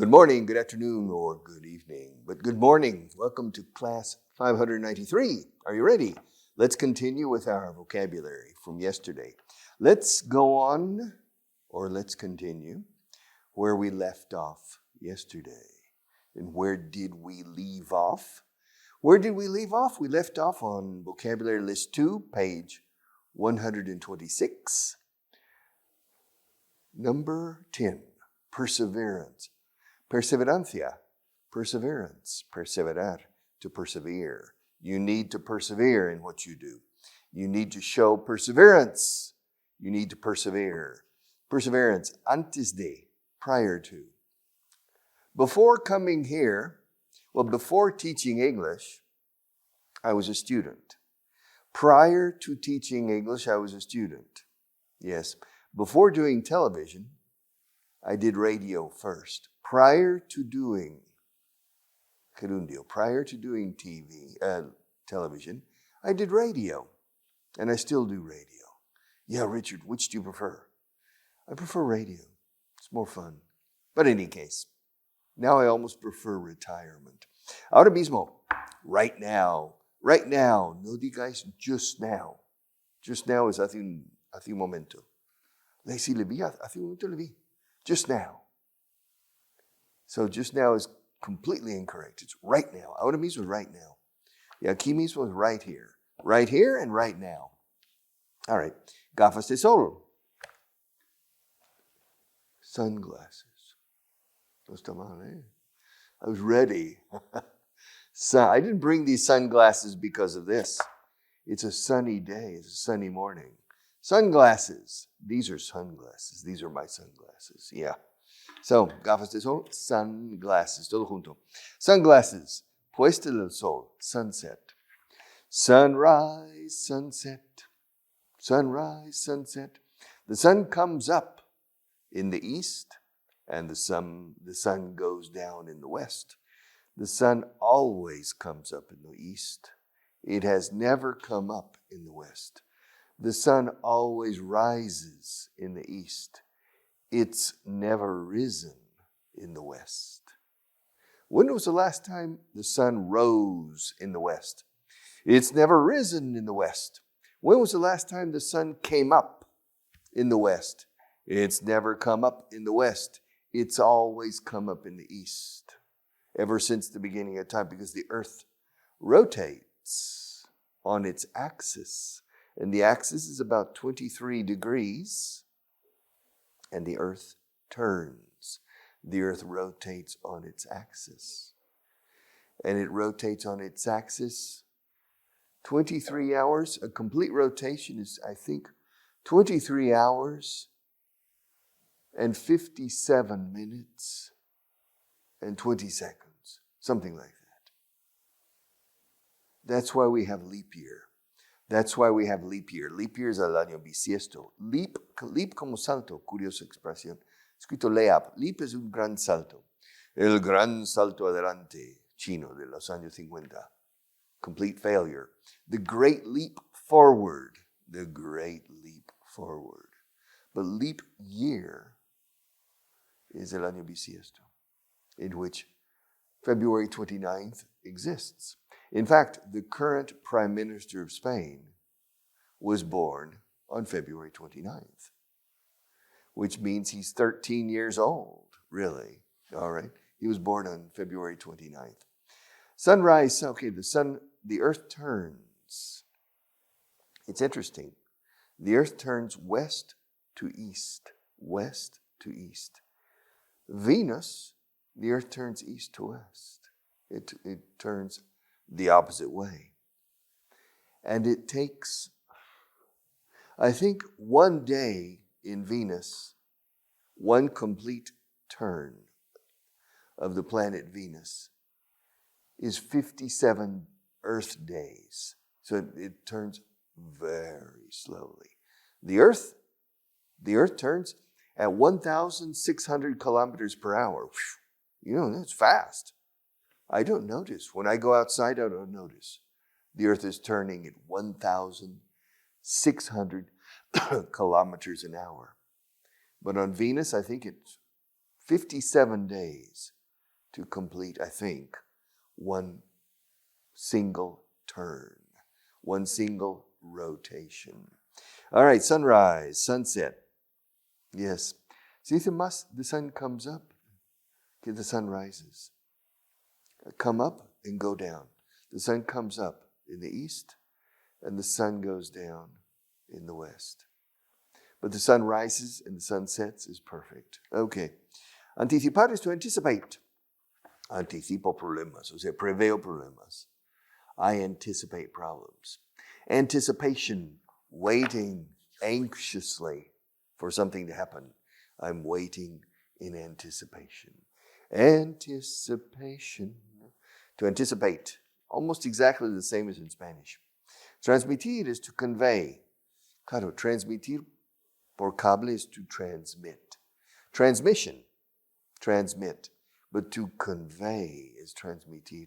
Good morning, good afternoon, or good evening. But good morning. Welcome to class 593. Are you ready? Let's continue with our vocabulary from yesterday. Let's go on, or let's continue, where we left off yesterday. And where did we leave off? Where did we leave off? We left off on Vocabulary List 2, page 126. Number 10, perseverance. Perseverancia, perseverance, perseverar, to persevere. You need to persevere in what you do. You need to show perseverance. You need to persevere. Perseverance, antes de, prior to. Before coming here, before teaching English, I was a student. Prior to teaching English, I was a student. Yes. Before doing television, I did radio first. Prior to doing television, I did radio. And I still do radio. Yeah, Richard, which do you prefer? I prefer radio. It's more fun. But in any case, now I almost prefer retirement. Ahora mismo, right now, no digáis just now. Just now is hace un momento. Si le vi, hace un momento le vi. Just now. So just now is completely incorrect. It's right now. Ahora mismo is right now. Y aquí mismo is right here. Right here and right now. All right. Gafas de sol. Sunglasses. No está mal, eh? I was ready. I didn't bring these sunglasses because of this. It's a sunny day. It's a sunny morning. Sunglasses. These are sunglasses. These are my sunglasses. Yeah. So, gafas de sol, sunglasses. Todo junto. Sunglasses. Puesta del sol. Sunset. Sunrise, sunset. Sunrise, sunset. The sun comes up in the east and the sun goes down in the west. The sun always comes up in the east. It has never come up in the west. The sun always rises in the east. It's never risen in the west. When was the last time the sun rose in the west? It's never risen in the west. When was the last time the sun came up in the west? It's never come up in the west. It's always come up in the east. Ever since the beginning of time, because the earth rotates on its axis. And the axis is about 23 degrees. And the earth turns. The earth rotates on its axis. And it rotates on its axis 23 hours. A complete rotation is, I think, 23 hours and 57 minutes and 20 seconds. Something like that. That's why we have leap year. That's why we have leap year. Leap year es el año bisiesto. Leap como salto, curiosa expresión. Escrito leap. Leap es un gran salto. El gran salto adelante chino de los años 50. Complete failure. The great leap forward. The great leap forward. But leap year is el año bisiesto, in which February 29th exists. In fact, the current Prime Minister of Spain was born on February 29th, which means he's 13 years old, really. All right. He was born on February 29th. Sunrise, okay, the earth turns. It's interesting. The earth turns west to east, west to east. Venus, the earth turns east to west. It turns the opposite way. And it takes, I think, one day in Venus, one complete turn of the planet Venus is 57 Earth days. So it turns very slowly. The Earth turns at 1,600 kilometers per hour. You know, that's fast. I don't notice. When I go outside, I don't notice. The earth is turning at 1,600 kilometers an hour. But on Venus, I think it's 57 days to complete, I think, one single turn, one single rotation. All right, sunrise, sunset. Yes. See, the sun comes up. Okay, the sun rises. Come up and go down. The sun comes up in the east, and the sun goes down in the west. But the sun rises and the sun sets is perfect. Okay. Anticipar is to anticipate. Anticipo problemas, o sea, preveo problemas. I anticipate problems. Anticipation, waiting anxiously for something to happen. I'm waiting in anticipation. Anticipation. To anticipate. Almost exactly the same as in Spanish. Transmitir is to convey. Claro, transmitir por cable is to transmit. Transmission, transmit. But to convey is transmitir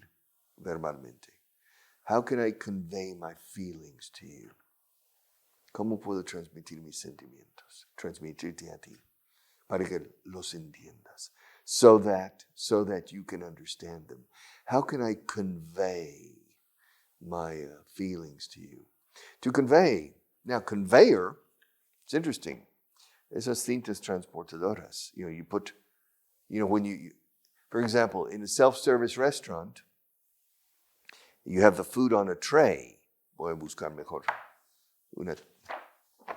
verbalmente. How can I convey my feelings to you? ¿Cómo puedo transmitir mis sentimientos? Transmitirte a ti, para que los entiendas, so that you can understand them. How can I convey my feelings to you? To convey. Now, conveyor, it's interesting. Esas cintas transportadoras. You put, when you, for example, in a self-service restaurant, you have the food on a tray. Voy a buscar mejor.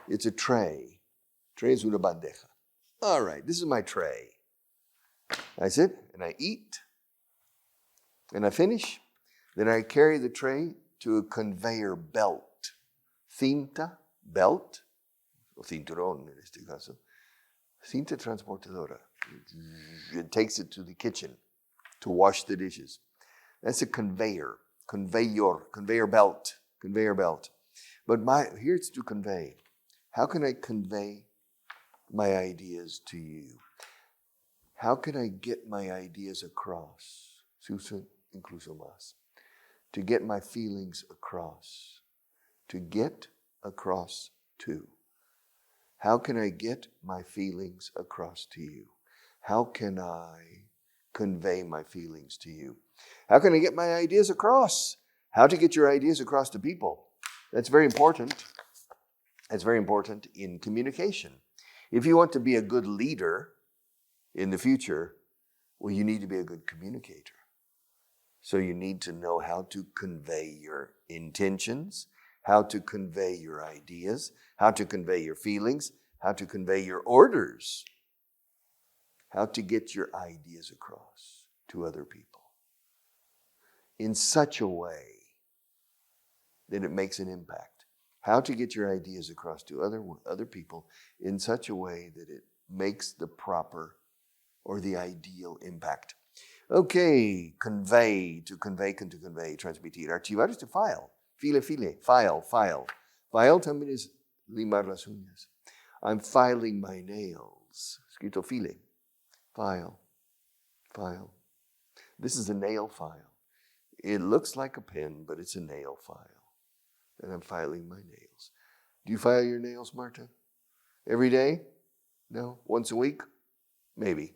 It's a tray. Tray es una bandeja. All right, this is my tray. I sit and I eat and I finish. Then I carry the tray to a conveyor belt. Cinta, belt, o cinturón en este caso. Cinta transportadora. It takes it to the kitchen to wash the dishes. That's a conveyor. Conveyor belt. But here it's to convey. How can I convey my ideas to you? How can I get my ideas across? Se usa incluso más. To get my feelings across. To get across to. How can I get my feelings across to you? How can I convey my feelings to you? How can I get my ideas across? How to get your ideas across to people. That's very important. That's very important in communication. If you want to be a good leader in the future, well, you need to be a good communicator. So you need to know how to convey your intentions, how to convey your ideas, how to convey your feelings, how to convey your orders, how to get your ideas across to other people in such a way that it makes an impact. How to get your ideas across to other people in such a way that it makes the proper or the ideal impact. Okay, convey, to convey, transmitir. Archivar is to file. File. File también es limar las uñas. I'm filing my nails. Escrito file. File. This is a nail file. It looks like a pen, but it's a nail file. And I'm filing my nails. Do you file your nails, Marta? Every day? No? Once a week? Maybe.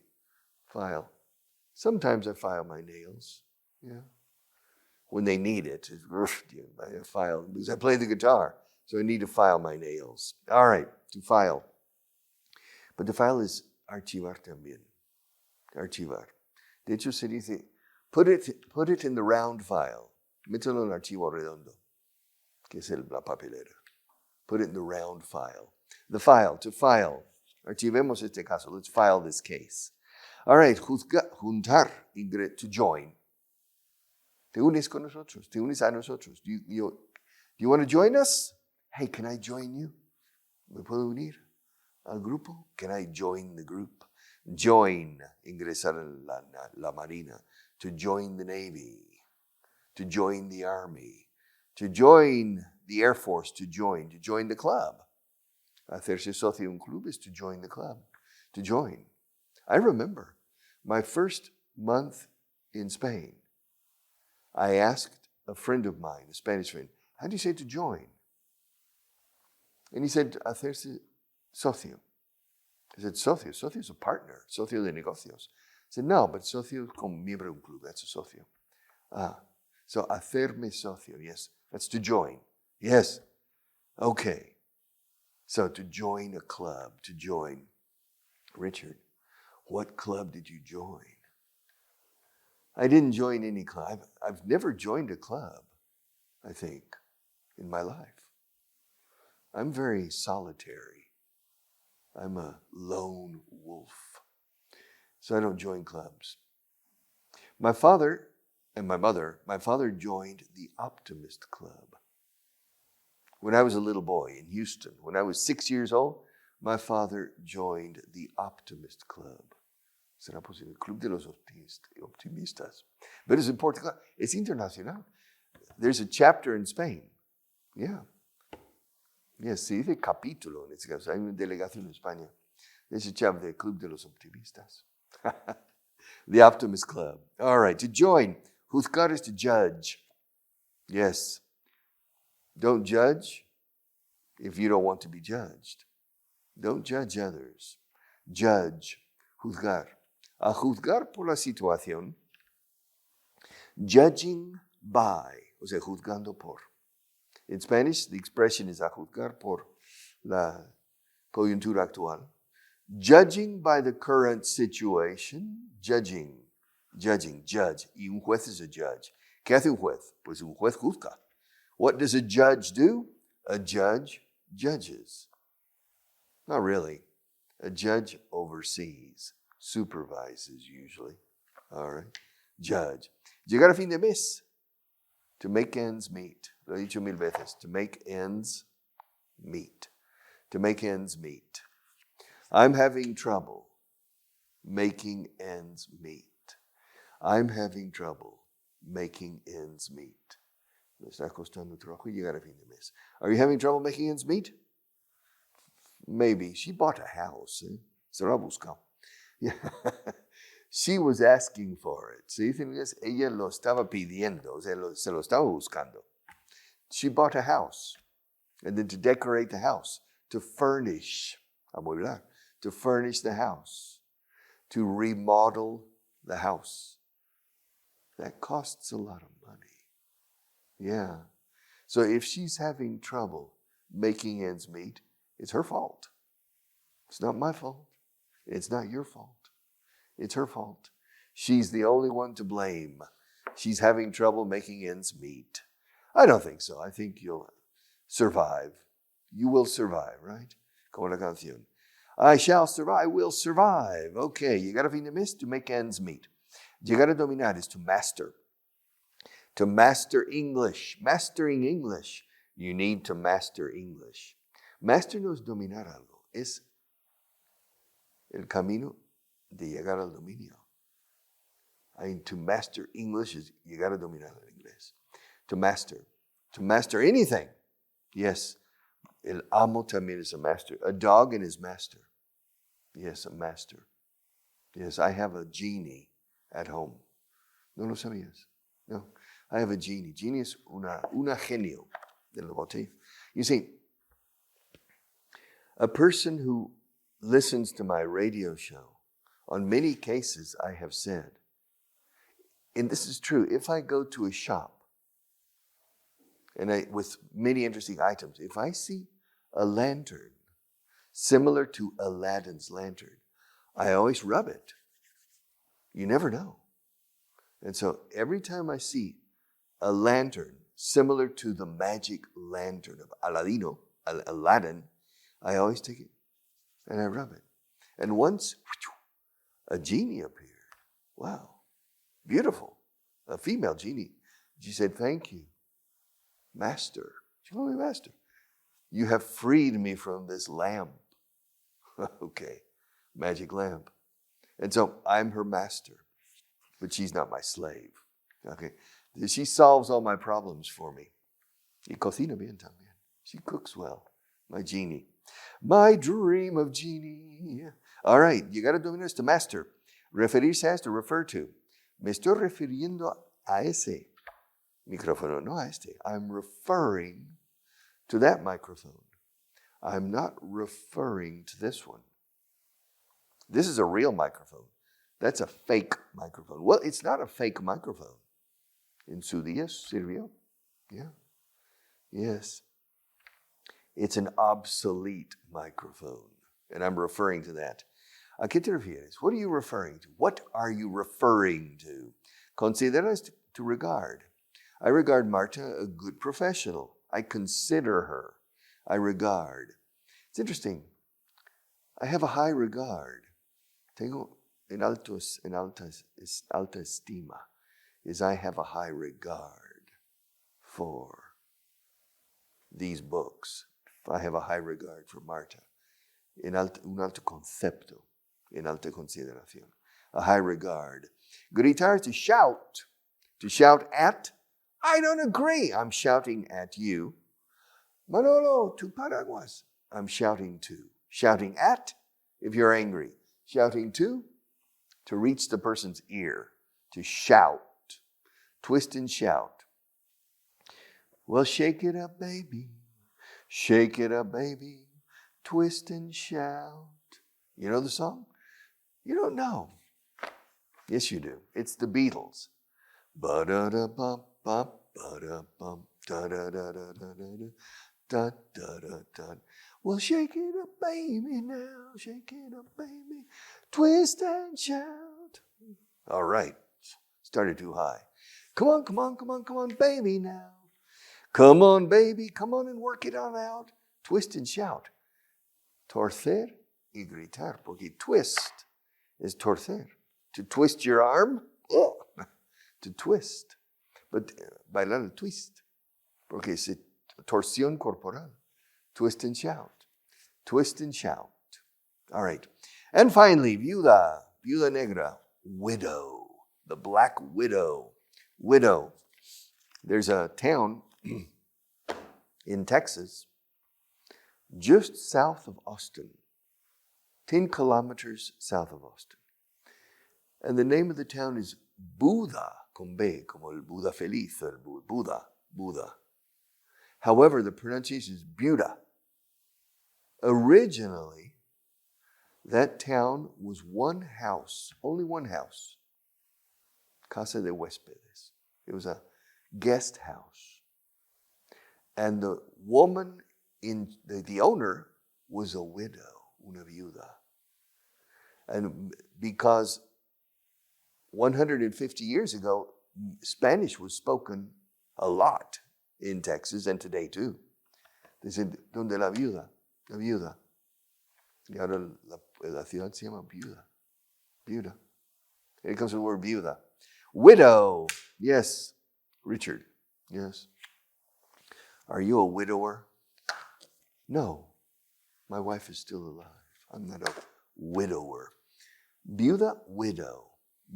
File. Sometimes I file my nails. Yeah. When they need it. I file. Because I play the guitar. So I need to file my nails. All right. To file. But the file is archivar también. Archivar. De hecho se dice, put it in the round file. Mételo en el archivo redondo. Que es la papelera. Put it in the round file. The file, to file. Archivemos este caso. Let's file this case. All right, juntar, to join. Te unes con nosotros. Te unes a nosotros. Do you want to join us? Hey, can I join you? ¿Me puedo unir al grupo? Can I join the group? Join, ingresar en la marina. To join the Navy. To join the Army. To join the Air Force, to join the club. Hacerse socio de un club is to join the club, to join. I remember my first month in Spain, I asked a friend of mine, a Spanish friend, how do you say to join? And he said, hacerse socio. I said, socio is a partner, socio de negocios. said, no, but socio es como miembro de un club. That's a socio. So hacerme socio, yes. That's to join. Yes. Okay. So to join a club, to join. Richard, what club did you join? I didn't join any club. I've never joined a club, I think, in my life. I'm very solitary. I'm a lone wolf. So I don't join clubs. My father and my father joined the Optimist Club. When I was a little boy in Houston, when I was 6 years old, my father joined the Optimist Club. Será posible, el Club de los Optimistas. But it's important. It's internacional. There's a chapter in Spain. Yeah. Yes, se dice capítulo en este caso. Hay una delegación en España. There's a chapter del Club de los Optimistas. The Optimist Club. All right, to join. Juzgar is to judge. Yes. Don't judge if you don't want to be judged. Don't judge others. Judge. Juzgar. A juzgar por la situación. Judging by. O sea, juzgando por. In Spanish, the expression is a juzgar por la coyuntura actual. Judging by the current situation. Judging, judge. Y un juez is a judge. ¿Qué hace un juez? Pues un juez juzga. What does a judge do? A judge judges. Not really. A judge oversees, supervises usually. All right. Judge. Llegar a fin de mes. To make ends meet. Lo he dicho 1000 veces. To make ends meet. To make ends meet. I'm having trouble making ends meet. I'm having trouble making ends meet. Me está costando trabajo llegar a fin de mes. Are you having trouble making ends meet? Maybe. She bought a house. Se lo ha buscado. Yeah. She was asking for it. Se dice en inglés, ella lo estaba pidiendo. O sea, se lo estaba buscando. She bought a house. And then to decorate the house. To furnish. Amueblar. To furnish the house. To remodel the house. That costs a lot of money. Yeah. So if she's having trouble making ends meet, it's her fault. It's not my fault. It's not your fault. It's her fault. She's the only one to blame. She's having trouble making ends meet. I don't think so. I think you'll survive. You will survive, right? Como la canción. I shall survive. I will survive. Okay, llegar a fin de mes to make ends meet. Llegar a dominar is to master. To master English. Mastering English. You need to master English. Master no es dominar algo. Es el camino de llegar al dominio. To master English is llegar a dominar el inglés. To master. To master anything. Yes. El amo también is a master. A dog and his master. Yes, a master. Yes, I have a genie at home. ¿No lo sabías? No. I have a genie. Genie es una genio del bote. You see, a person who listens to my radio show, on many cases I have said, and this is true, if I go to a shop and with many interesting items, if I see a lantern similar to Aladdin's lantern, I always rub it. You never know. And so every time I see a lantern similar to the magic lantern of Aladdin, I always take it and I rub it. And once a genie appeared. Wow, beautiful. A female genie. She said, thank you, master. She called me master. You have freed me from this lamp. Okay, magic lamp. And so I'm her master, but she's not my slave. Okay, she solves all my problems for me. Y cocina bien también. She cooks well. My genie. My dream of genie. All right, you got to dominar is to master. Referirse a es to refer to. Me estoy refiriendo a ese micrófono, no a este. I'm referring to that microphone. I'm not referring to this one. This is a real microphone. That's a fake microphone. Well, it's not a fake microphone. En su día sirvió. Yeah. Yes. It's an obsolete microphone. And I'm referring to that. ¿A qué te refieres? What are you referring to? What are you referring to? Considera is to regard. I regard Marta a good professional. I consider her. I regard. It's interesting. I have a high regard. Tengo alta estima. I have a high regard for these books. I have a high regard for Marta. Un alto concepto. En alta consideración. A high regard. Gritar is to shout. To shout at. I don't agree. I'm shouting at you. Manolo, tu paraguas. I'm shouting to. Shouting at, if you're angry. Shouting to reach the person's ear. To shout. Twist and shout. Well, shake it up, baby. Shake it up, baby. Twist and shout. You know the song? You don't know. Yes, you do. It's the Beatles. Ba-da-da-bum, bum, ba-da-bum, da-da-da-da-da-da, da-da-da-da. Well, shake it up, baby, now. Shake it up, baby. Twist and shout. All right. Started too high. Come on, come on, come on, come on, baby, now. Come on, baby. Come on and work it on out. Twist and shout. Torcer y gritar. Porque twist is torcer. To twist your arm. To twist. But bailar el twist. Porque es torsión corporal. Twist and shout. Twist and shout. All right. And finally, viuda. Viuda negra. Widow. The black widow. Widow. There's a town in Texas just south of Austin. 10 kilometers south of Austin. And the name of the town is Buda, con B, como el Buda feliz, el Buda. However, the pronunciation is Buda. Originally, that town was one house, only one house. Casa de huéspedes. It was a guest house. And the woman, the owner, was a widow, una viuda. And because 150 years ago, Spanish was spoken a lot in Texas and today too. They said, ¿Dónde la viuda? La viuda. Y ahora la ciudad se llama Viuda. Viuda. Here comes the word viuda. Widow. Yes. Richard. Yes. Are you a widower? No. My wife is still alive. I'm not a widower. Viuda, widow.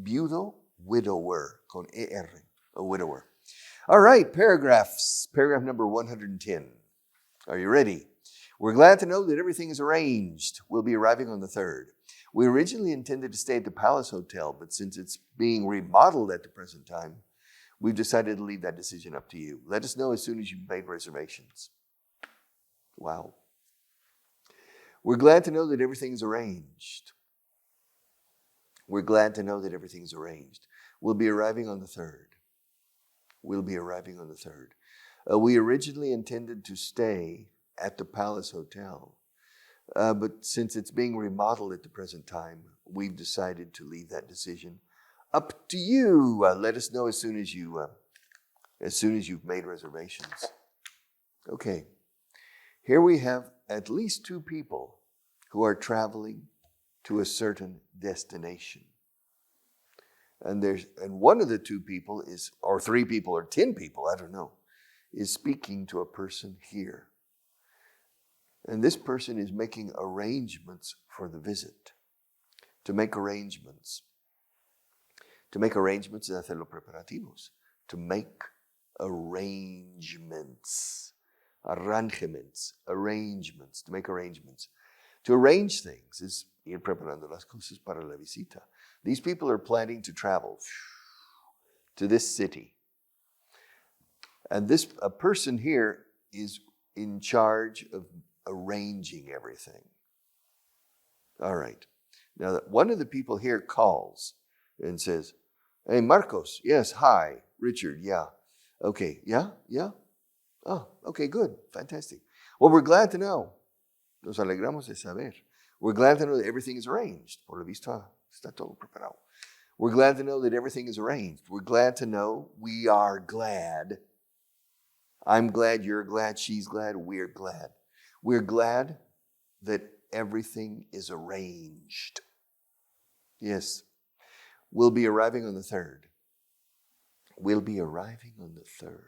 Viudo, widower. Con ER. A widower. All right, paragraphs. Paragraph number 110. Are you ready? We're glad to know that everything is arranged. We'll be arriving on the 3rd. We originally intended to stay at the Palace Hotel, but since it's being remodeled at the present time, we've decided to leave that decision up to you. Let us know as soon as you've made reservations. Wow. We're glad to know that everything is arranged. We're glad to know that everything is arranged. We'll be arriving on the 3rd. We'll be arriving on the 3rd. We originally intended to stay at the Palace Hotel, but since it's being remodeled at the present time, we've decided to leave that decision up to you. Let us know as soon as you've made reservations. Okay. Here we have at least 2 people who are traveling to a certain destination. And one of the 2 people is, or 3 people, or 10 people, I don't know, is speaking to a person here. And this person is making arrangements for the visit. To make arrangements. To make arrangements es hacer los preparativos. To make arrangements. Arrangements. Arrangements. To make arrangements. To arrange things is ir preparando las cosas para la visita. These people are planning to travel to this city. And a person here is in charge of arranging everything. All right. Now, one of the people here calls and says, hey, Marcos, yes, hi. Richard, yeah. Okay, yeah. Oh, okay, good, fantastic. Well, we're glad to know. Nos alegramos de saber. We're glad to know that everything is arranged. Por lo visto, está todo preparado. We're glad to know that everything is arranged. We're glad to know, we are glad. I'm glad, you're glad, she's glad, we're glad. We're glad that everything is arranged. Yes. We'll be arriving on the 3rd. We'll be arriving on the 3rd.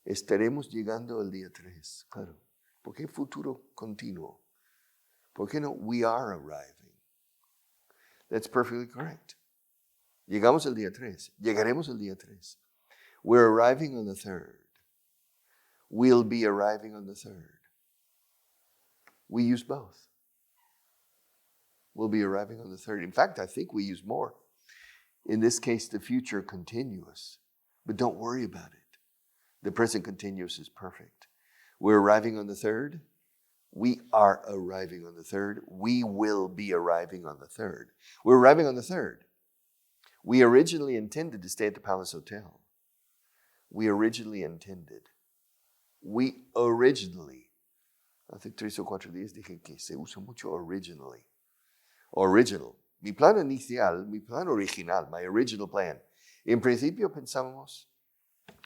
Estaremos llegando el día 3. Claro. ¿Por qué futuro continuo? ¿Por qué no? We are arriving. That's perfectly correct. Llegamos el día 3. Llegaremos el día 3. We're arriving on the 3rd. We'll be arriving on the 3rd. We use both. We'll be arriving on the 3rd. In fact, I think we use more. In this case, the future continuous. But don't worry about it. The present continuous is perfect. We're arriving on the 3rd. We are arriving on the 3rd. We will be arriving on the 3rd. We're arriving on the 3rd. We originally intended to stay at the Palace Hotel. We originally, hace 3 o 4 días dije que se usa mucho originally. Original. Mi plan inicial, mi plan original, my original plan. En principio pensábamos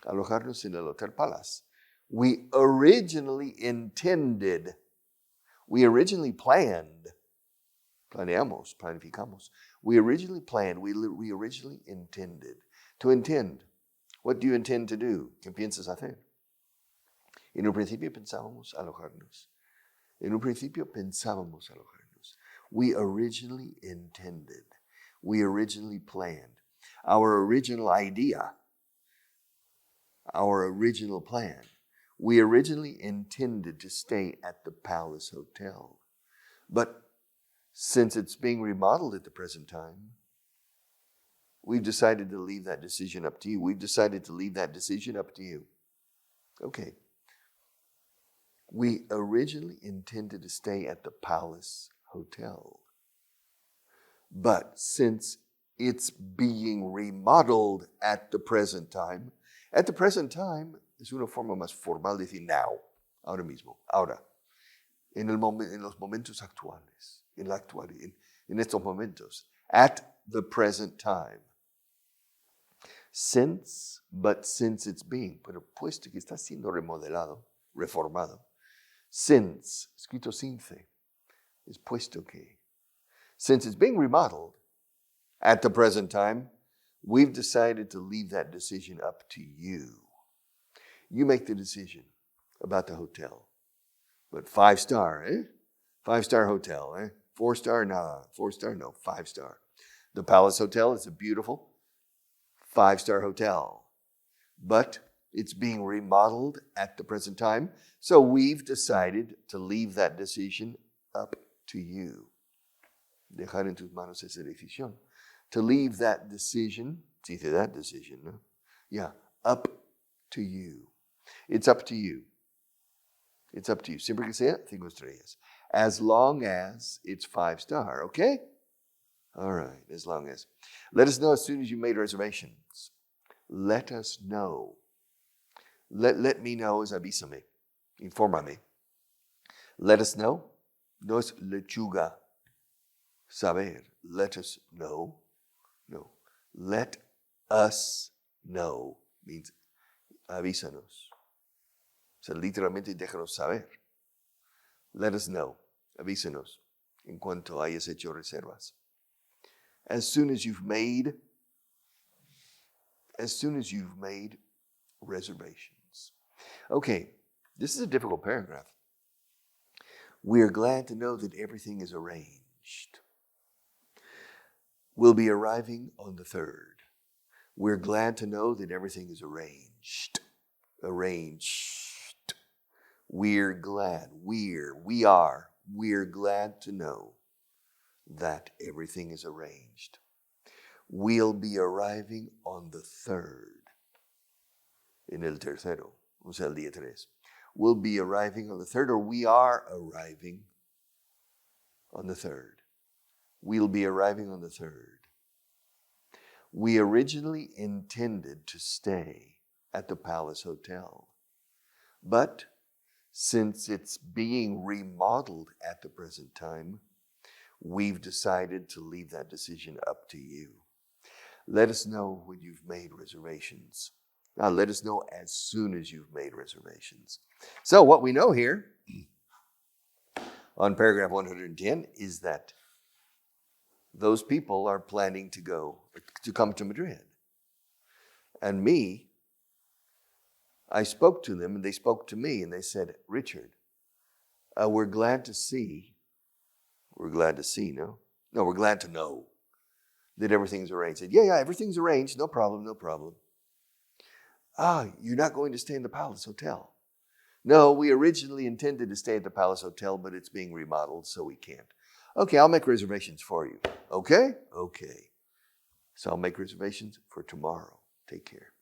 alojarnos en el Hotel Palace. We originally intended. We originally planned. Planeamos, planificamos. We originally planned. We originally intended. To intend. What do you intend to do? ¿Qué piensas hacer? En un principio pensábamos alojarnos. We originally intended. We originally planned. Our original idea. Our original plan. We originally intended to stay at the Palace Hotel. But since it's being remodeled at the present time, we've decided to leave that decision up to you. Okay. We originally intended to stay at the Palace Hotel. But since it's being remodeled at the present time es una forma más formal de decir now, ahora mismo, ahora, en los momentos actuales, en estos momentos, at the present time. Since it's being, pero puesto que está siendo remodelado, reformado, since, escrito sin fe, es puesto que. Since it's being remodeled at the present time, we've decided to leave that decision up to you. You make the decision about the hotel. But 5-star, 5-star hotel, 4-star, no. 4-star, no. 5-star. The Palace Hotel is a beautiful 5-star hotel. But it's being remodeled at the present time. So we've decided to leave that decision up to you. Dejar en tus manos esa decisión. To leave that decision, see that decision, no? Yeah, up to you. It's up to you. It's up to you. Siempre que sea 5 estrellas. As long as it's 5-star, okay? All right, as long as. Let us know as soon as you made reservations. Let us know. Let me know es avísame. Infórmame. Let us know. No es lechuga. Saber. Let us know. No. Let us know means avísanos. O sea, literalmente déjanos saber. Let us know. Avísanos en cuanto hayas hecho reservas. As soon as you've made reservations. Okay, this is a difficult paragraph. We are glad to know that everything is arranged. We'll be arriving on the 3rd. We're glad to know that everything is arranged. Arranged. We're glad. We're glad to know that everything is arranged. We'll be arriving on the 3rd. En el tercero, o sea, el día 3. We'll be arriving on the 3rd, or we are arriving on the 3rd. We'll be arriving on the 3rd. We originally intended to stay at the Palace Hotel, but since it's being remodeled at the present time, we've decided to leave that decision up to you. Let us know when you've made reservations. Now, let us know as soon as you've made reservations. So what we know here on paragraph 110 is that those people are planning to come to Madrid. And I spoke to them and they spoke to me and they said, Richard, we're glad to know that everything's arranged. I said, yeah, everything's arranged. No problem. You're not going to stay in the Palace Hotel. No, we originally intended to stay at the Palace Hotel, but it's being remodeled, so we can't. Okay, I'll make reservations for you. Okay. So I'll make reservations for tomorrow. Take care.